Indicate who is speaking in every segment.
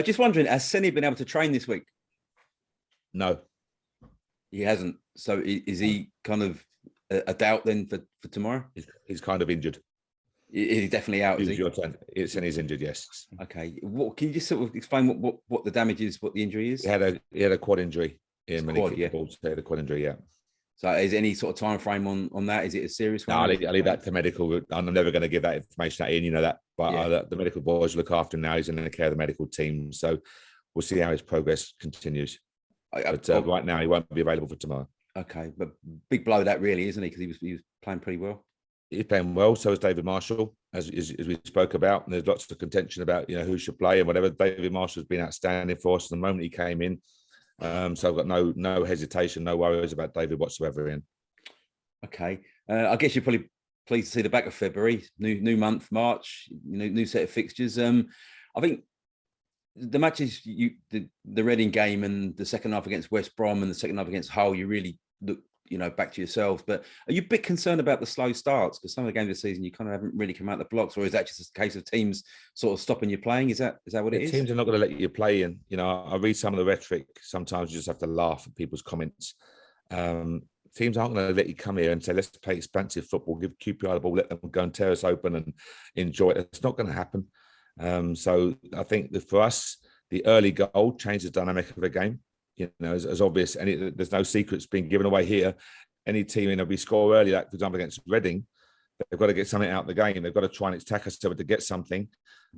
Speaker 1: Just wondering, has Seny been able to train this week?
Speaker 2: No.
Speaker 1: He hasn't. So is he kind of a doubt then for tomorrow?
Speaker 2: He's kind of injured.
Speaker 1: He's definitely out, is he?
Speaker 2: Your turn. Seny's injured, yes.
Speaker 1: Okay. What can you just sort of explain what the damage is, what the injury is?
Speaker 2: He had a quad injury in many
Speaker 1: quad,
Speaker 2: football. Yeah. He had a quad injury, yeah.
Speaker 1: So is there any sort of time frame on that? Is it a serious one?
Speaker 2: No, I'll leave that to medical. I'm never going to give that information out in, you know that. But the medical boys look after him now. He's in the care of the medical team. So we'll see how his progress continues. But right now, he won't be available for tomorrow.
Speaker 1: Okay, but big blow that really, isn't he? Because he was playing pretty well.
Speaker 2: He's playing well. So is David Marshall, as we spoke about. And there's lots of contention about who should play and whatever. David Marshall's been outstanding for us from the moment he came in. So I've got no hesitation, no worries about David whatsoever in.
Speaker 1: Okay, I guess you're probably pleased to see the back of February, new month, March, new set of fixtures. I think the matches, the Reading game and the second half against West Brom and the second half against Hull, you really look back to yourselves. But are you a bit concerned about the slow starts? Because some of the games this season you kind of haven't really come out the blocks, or is that just a case of teams sort of stopping you playing? Is that what it is?
Speaker 2: Teams are not going to let you play, and I read some of the rhetoric. Sometimes you just have to laugh at people's comments. Teams aren't going to let you come here and say, let's play expansive football, give QPR the ball, let them go and tear us open and enjoy it. It's not going to happen. So I think that for us, the early goal changed the dynamic of the game. As obvious, and there's no secrets being given away here. Any team, we score early, like for example against Reading, they've got to get something out of the game. They've got to try and attack us to get something.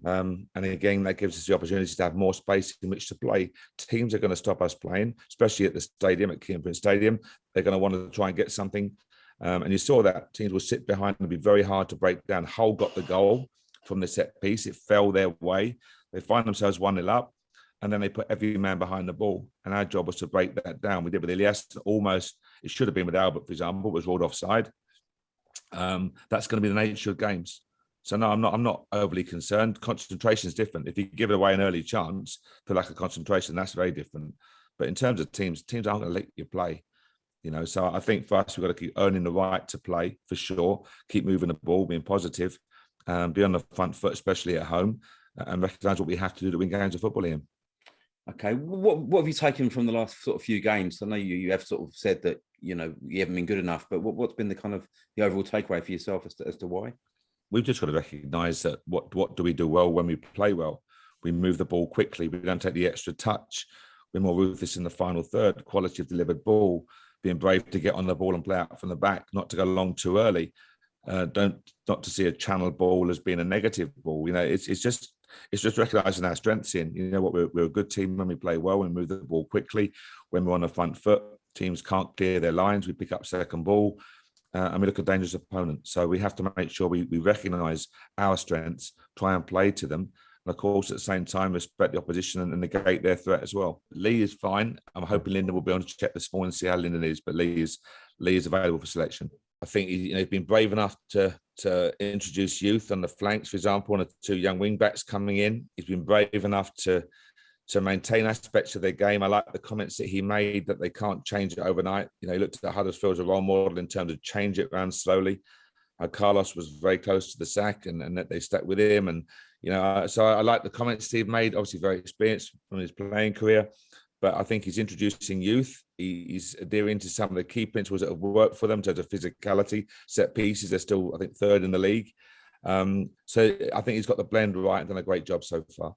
Speaker 2: And again, that gives us the opportunity to have more space in which to play. Teams are going to stop us playing, especially at the stadium, at King Stadium. They're going to want to try and get something. And you saw that teams will sit behind and be very hard to break down. Hull got the goal from the set piece. It fell their way. They find themselves 1-0 up. And then they put every man behind the ball. And our job was to break that down. We did with Elias. Almost, it should have been with Albert, for example, was ruled offside. That's going to be the nature of games. So no, I'm not overly concerned. Concentration is different. If you give it away an early chance for lack of concentration, that's very different. But in terms of teams aren't going to let you play. So I think for us, we've got to keep earning the right to play for sure. Keep moving the ball, being positive, be on the front foot, especially at home, and recognise what we have to do to win games of football in.
Speaker 1: Okay, what have you taken from the last sort of few games? I know you have sort of said that you haven't been good enough, but what's been the overall takeaway for yourself as to why?
Speaker 2: We've just got to recognise that what do we do well when we play well? We move the ball quickly. We don't take the extra touch. We're more ruthless in the final third. Quality of delivered ball, being brave to get on the ball and play out from the back, not to go long too early. Not to see a channel ball as being a negative ball. It's just recognising our strengths in. We're a good team when we play well, when we move the ball quickly, when we're on the front foot. Teams can't clear their lines. We pick up second ball and we look at dangerous opponents. So we have to make sure we recognise our strengths, try and play to them. And of course, at the same time, respect the opposition and negate their threat as well. Lee is fine. I'm hoping Lyndon will be on to check this morning and see how Lyndon is, but Lee is available for selection. I think he's been brave enough to introduce youth on the flanks, for example, and the two young wing backs coming in. He's been brave enough to maintain aspects of their game. I like the comments that he made that they can't change it overnight. He looked at Huddersfield as a role model in terms of change it around slowly. Carlos was very close to the sack and that they stuck with him. And, so I like the comments Steve made, obviously very experienced from his playing career. But I think he's introducing youth. He's adhering to some of the key principles that have worked for them in terms of physicality, set pieces. They're still, I think, third in the league. So I think he's got the blend right and done a great job so far.